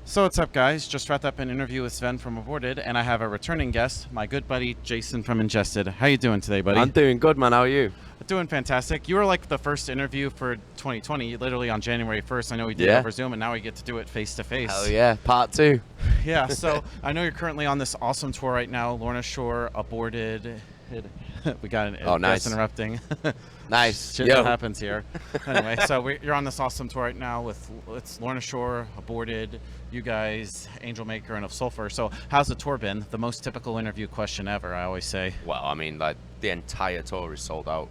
So what's up, guys? Just wrapped up an interview with Sven from Aborted, and I have a returning guest, my good buddy Jason from Ingested. How you doing today, buddy? I'm doing good, man. How are you? Doing fantastic. You were like the first interview for 2020, literally on January 1st. I know we did Yeah. over Zoom, and now we get to do it face to face. Hell yeah, part 2. Yeah. So I know you're currently on this awesome tour right now, Lorna Shore, Aborted. We got an Oh, nice. guest interrupting. Nice. Shit Yo. that happens here. Anyway, so you're on this awesome tour right now with it's Lorna Shore, Aborted, you guys, Angel Maker, and of Sulfur. So how's the tour been? The most typical interview question ever, I always say. Well, I mean, like, the entire tour is sold out.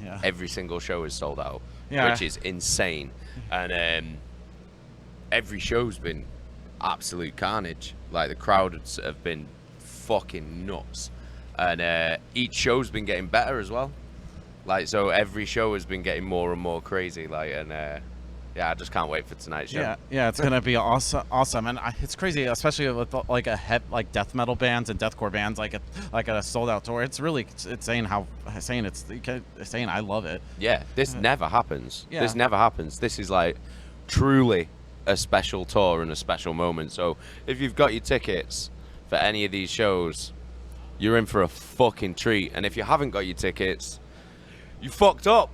Yeah. Every single show is sold out, Yeah. which is insane. And every show's been absolute carnage. Like, the crowds have been fucking nuts. And each show's been getting better as well. Like, so every show has been getting more and more crazy. Like, and yeah, I just can't wait for tonight's show. Yeah, it's gonna be awesome, and it's crazy, especially with like like death metal bands and deathcore bands, like a sold out tour. It's really insane how insane it's insane. I love it. Yeah, this never happens. Yeah. This never happens. This is like truly a special tour and a special moment. So if you've got your tickets for any of these shows, you're in for a fucking treat. And if you haven't got your tickets, you fucked up.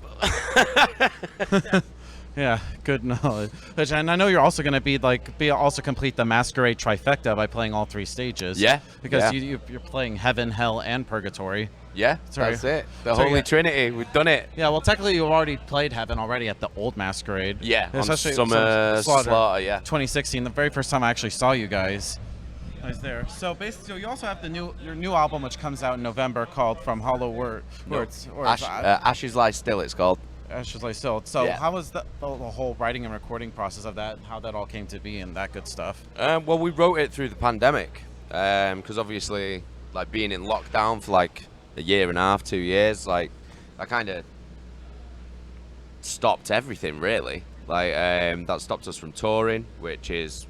Yeah, good knowledge. And I know you're also going to also complete the Masquerade trifecta by playing all 3 stages. Yeah, because yeah. you're playing Heaven, Hell, and Purgatory. Yeah, Sorry. that's it. The So, Holy yeah. Trinity. We've done it. Yeah, well, technically you've already played Heaven already at the old Masquerade. Yeah, on especially Summer Slaughter, yeah. 2016, the very first time I actually saw you guys. I was there. So basically, you also have your new album, which comes out in November, called From Hollow Words. Ashes Lie Still, it's called. Ashes Lay Still. So Yeah. how was the whole writing and recording process of that? How that all came to be and that good stuff? Well, we wrote it through the pandemic, because obviously, like, being in lockdown for like a year and a half, 2 years, like, that kind of stopped everything, really. Like, that stopped us from touring, which is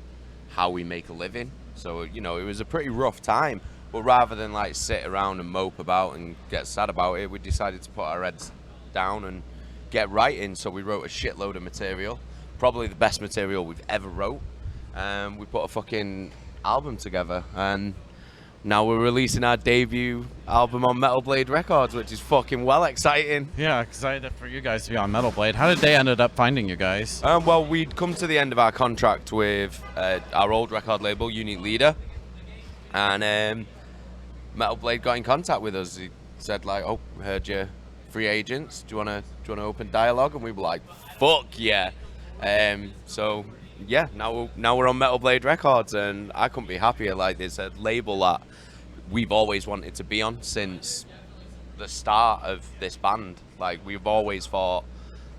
how we make a living. So, you know, it was a pretty rough time. But rather than like sit around and mope about and get sad about it, we decided to put our heads down and get writing. So we wrote a shitload of material, probably the best material we've ever wrote. We put a fucking album together, and now we're releasing our debut album on Metal Blade Records, which is fucking well exciting. Yeah, excited for you guys to be on Metal Blade. How did they ended up finding you guys? Well, we'd come to the end of our contract with our old record label, Unique Leader, and Metal Blade got in contact with us. He said, like, "Oh, heard you're free agents. Do you wanna open dialogue?" And we were like, "Fuck yeah!" So yeah, now we're on Metal Blade Records, and I couldn't be happier. Like, it's a label that we've always wanted to be on since the start of this band. Like, we've always thought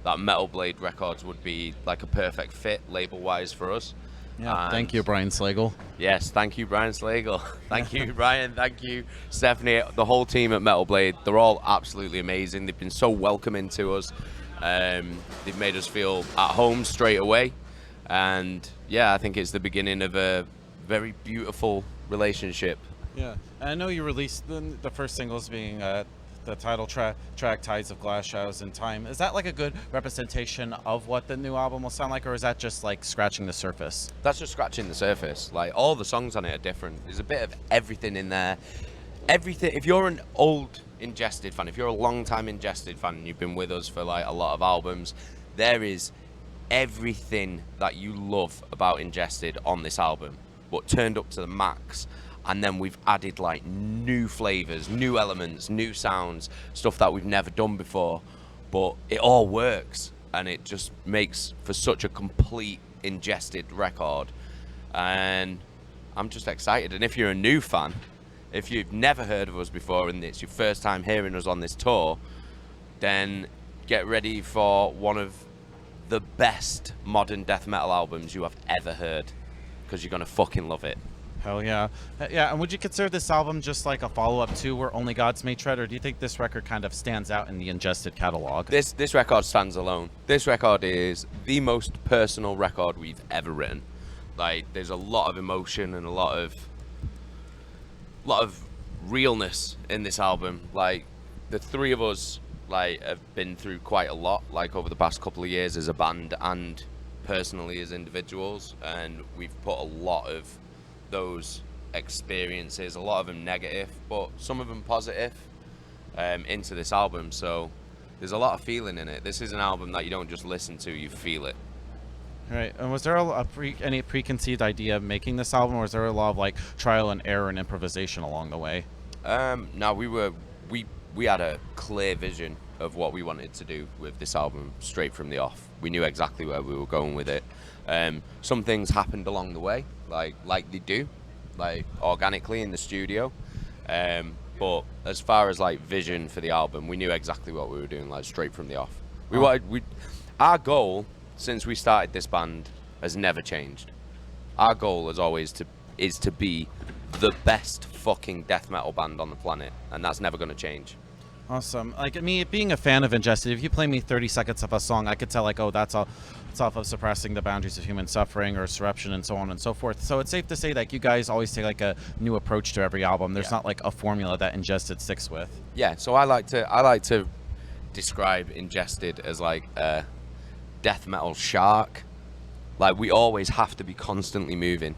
that Metal Blade Records would be like a perfect fit label-wise for us. Yeah, And thank you, Brian Slagle. Yes, thank you, Brian Slagle. Thank you, Brian. Thank you, Stephanie. The whole team at Metal Blade, they're all absolutely amazing. They've been so welcoming to us. They've made us feel at home straight away. And yeah, I think it's the beginning of a very beautiful relationship. Yeah, and I know you released the first singles being the title track Tides of Glass Shadows in Time. Is that like a good representation of what the new album will sound like, or is that just like scratching the surface? That's just scratching the surface. Like, all the songs on it are different. There's a bit of everything in there. Everything. If you're an old Ingested fan, if you're a long-time Ingested fan and you've been with us for like a lot of albums, there is everything that you love about Ingested on this album, but turned up to the max. And then we've added like new flavors, new elements, new sounds, stuff that we've never done before. But it all works, and it just makes for such a complete Ingested record. And I'm just excited. And if you're a new fan, if you've never heard of us before and it's your first time hearing us on this tour, then get ready for one of the best modern death metal albums you have ever heard, because you're gonna fucking love it. Hell yeah. Yeah, and would you consider this album just like a follow-up to Where Only Gods May Tread, or do you think this record kind of stands out in the Ingested catalog? This record stands alone. This record is the most personal record we've ever written. Like, there's a lot of emotion and a lot of realness in this album. Like, the three of us like have been through quite a lot, like over the past couple of years as a band and personally as individuals, and we've put a lot of those experiences, a lot of them negative, but some of them positive, into this album. So there's a lot of feeling in it. This is an album that you don't just listen to, you feel it. Right. And was there any preconceived idea of making this album, or was there a lot of like trial and error and improvisation along the way? No, we had a clear vision of what we wanted to do with this album straight from the off. We knew exactly where we were going with it. Some things happened along the way, like they do, like organically in the studio. But as far as like vision for the album, we knew exactly what we were doing, like straight from the off. Our goal since we started this band has never changed. Our goal is to be the best fucking death metal band on the planet, and that's never going to change. Awesome. Like me being a fan of Ingested, if you play me 30 seconds of a song, I could tell like, oh, that's all. It's off of Suppressing the Boundaries of Human Suffering or Surruption and so on and so forth. So it's safe to say that you guys always take like a new approach to every album. There's not like a formula that Ingested sticks with. Yeah. So I like to describe Ingested as like a death metal shark. Like we always have to be constantly moving.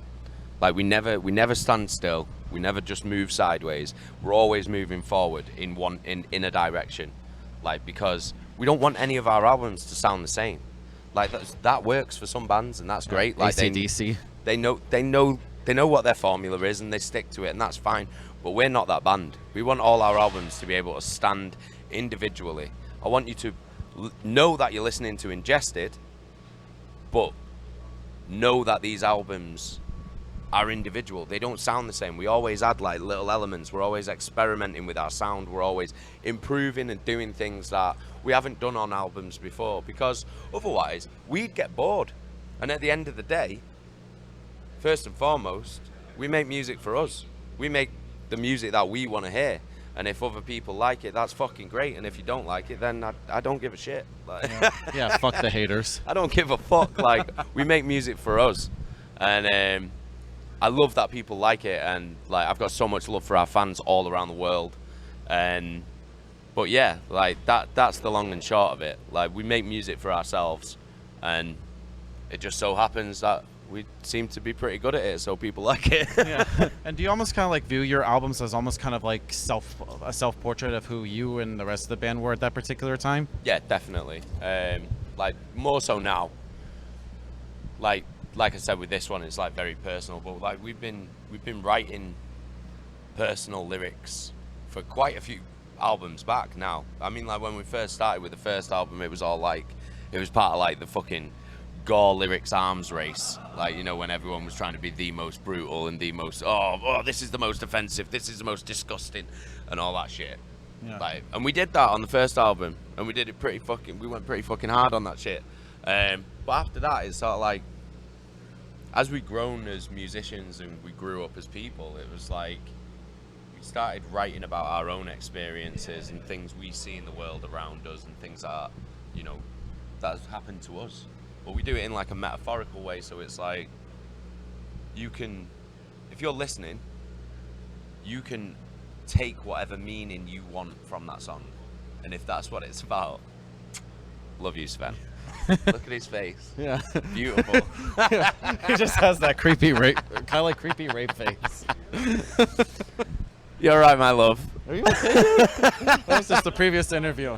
Like we never stand still. We never just move sideways. We're always moving forward in a direction. Like, because we don't want any of our albums to sound the same. Like that works for some bands, and that's great. Like AC/DC. They know what their formula is, and they stick to it, and that's fine. But we're not that band. We want all our albums to be able to stand individually. I want you to know that you're listening to Ingested, but know that these albums are individual. They don't sound the same. We always add like little elements. We're always experimenting with our sound. We're always improving and doing things that we haven't done on albums before, because otherwise we'd get bored. And at the end of the day, first and foremost, we make music for us. We make the music that we want to hear. And if other people like it, that's fucking great. And if you don't like it, then I don't give a shit. Like, yeah, fuck the haters. I don't give a fuck. Like, we make music for us. And I love that people like it, and like I've got so much love for our fans all around the world. But yeah, like that's the long and short of it. Like, we make music for ourselves, and it just so happens that we seem to be pretty good at it, so people like it. Yeah. And do you almost kind of like view your albums as almost kind of like a self-portrait of who you and the rest of the band were at that particular time? Yeah, definitely. Like more so now. Like I said, with this one, it's like very personal, but like we've been writing personal lyrics for quite a few albums back now. I mean, like when we first started with the first album, it was all like, it was part of like the fucking gore lyrics arms race. Like, you know, when everyone was trying to be the most brutal and the most, oh, this is the most offensive, this is the most disgusting, and all that shit. Yeah. Like, and we did that on the first album, and we went pretty fucking hard on that shit. But after that, it's sort of like, as we've grown as musicians and we grew up as people, it was like we started writing about our own experiences and things we see in the world around us and things that, you know, that has happened to us. But we do it in like a metaphorical way, so it's like you can, if you're listening, you can take whatever meaning you want from that song. And if that's what it's about, love you, Sven. Look at his face. Yeah. Beautiful. Yeah. He just has that creepy rape, kind of like creepy rape face. You're right, my love. Are you okay? That was just the previous interview.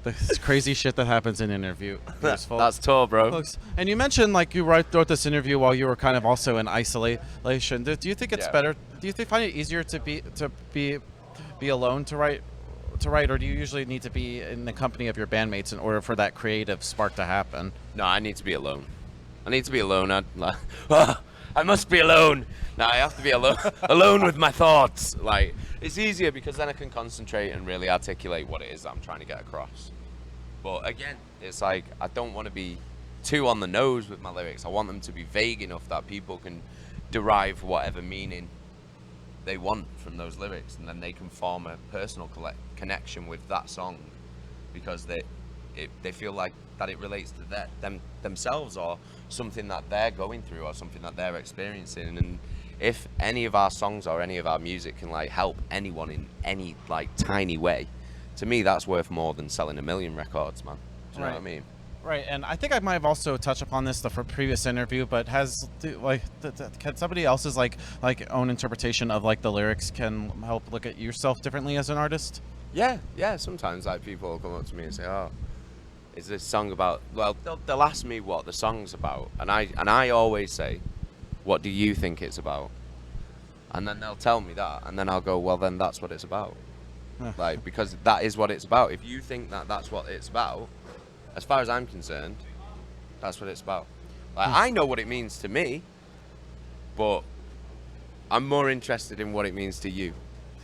This crazy shit that happens in interview. That's tour, bro. Folks. And you mentioned like you wrote this interview while you were kind of also in isolation. Do you think it's better? Do you find it easier to be alone to write, or do you usually need to be in the company of your bandmates in order for that creative spark to happen? No, I need to be alone. I must be alone. No, I have to be alone with my thoughts. Like, it's easier because then I can concentrate and really articulate what it is that I'm trying to get across. But again, it's like I don't want to be too on the nose with my lyrics. I want them to be vague enough that people can derive whatever meaning they want from those lyrics, and then they can form a personal connection with that song because they feel like that it relates to themselves or something that they're going through or something that they're experiencing. And if any of our songs or any of our music can like help anyone in any like tiny way, to me that's worth more than selling 1 million records, man. Do you know what I mean? Right, and I think I might have also touched upon this the previous interview, but can somebody else's own interpretation of like the lyrics can help look at yourself differently as an artist? Yeah. Sometimes like people will come up to me and say, "Oh, is this song about?" Well, they'll ask me what the song's about, and I always say, "What do you think it's about?" And then they'll tell me that, and then I'll go, "Well, then that's what it's about." Like, because that is what it's about. If you think that that's what it's about, as far as I'm concerned, that's what it's about. Like, I know what it means to me, but I'm more interested in what it means to you.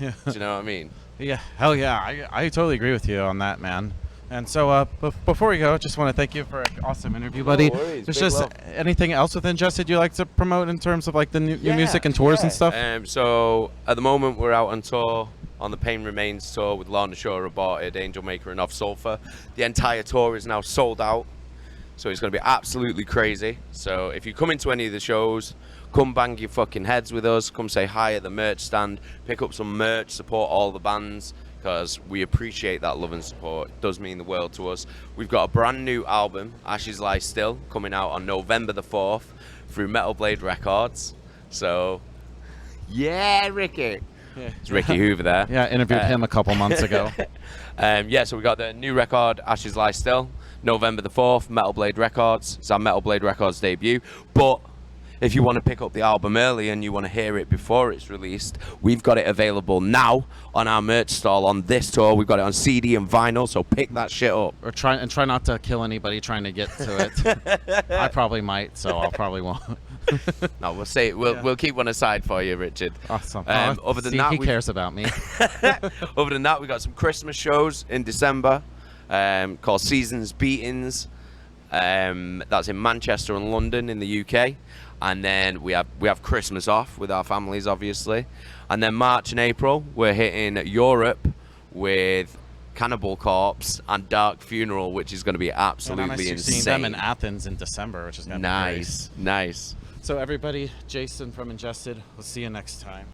Yeah. Do you know what I mean? Yeah, hell yeah. I totally agree with you on that, man. And so before we go, just want to thank you for an awesome interview, buddy. worries, There's big just love. anything else with Ingested you'd like to promote in terms of like the new music and tours and stuff? So at the moment we're out on tour on the Pain Remains tour with Lorna Shore, Aborted, Angel Maker and Off Sulfur. The entire tour is now sold out, so it's going to be absolutely crazy. So if you come into any of the shows, come bang your fucking heads with us, come say hi at the merch stand, pick up some merch, support all the bands, because we appreciate that love and support. It does mean the world to us. We've got a brand new album, Ashes Lie Still, coming out on November the 4th through Metal Blade Records. So, yeah, Ricky. Yeah. It's Ricky Hoover there. Yeah, interviewed him a couple months ago. So we got the new record, Ashes Lie Still, November the 4th, Metal Blade Records. It's our Metal Blade Records debut. But if you want to pick up the album early and you want to hear it before it's released, we've got it available now on our merch stall on this tour. We've got it on CD and vinyl, so pick that shit up. Or try not to kill anybody trying to get to it. I probably might, so I'll probably won't. No, we'll say it. We'll keep one aside for you, Richard. Awesome. Other than that, he cares about me. Other than that, we got some Christmas shows in December called Seasons Beatings. That's in Manchester and London in the UK. And then we have Christmas off with our families, obviously. And then March and April, we're hitting Europe with Cannibal Corpse and Dark Funeral, which is going to be absolutely insane. Seeing them in Athens in December, which is going to be nice. So everybody, Jason from Ingested, we'll see you next time.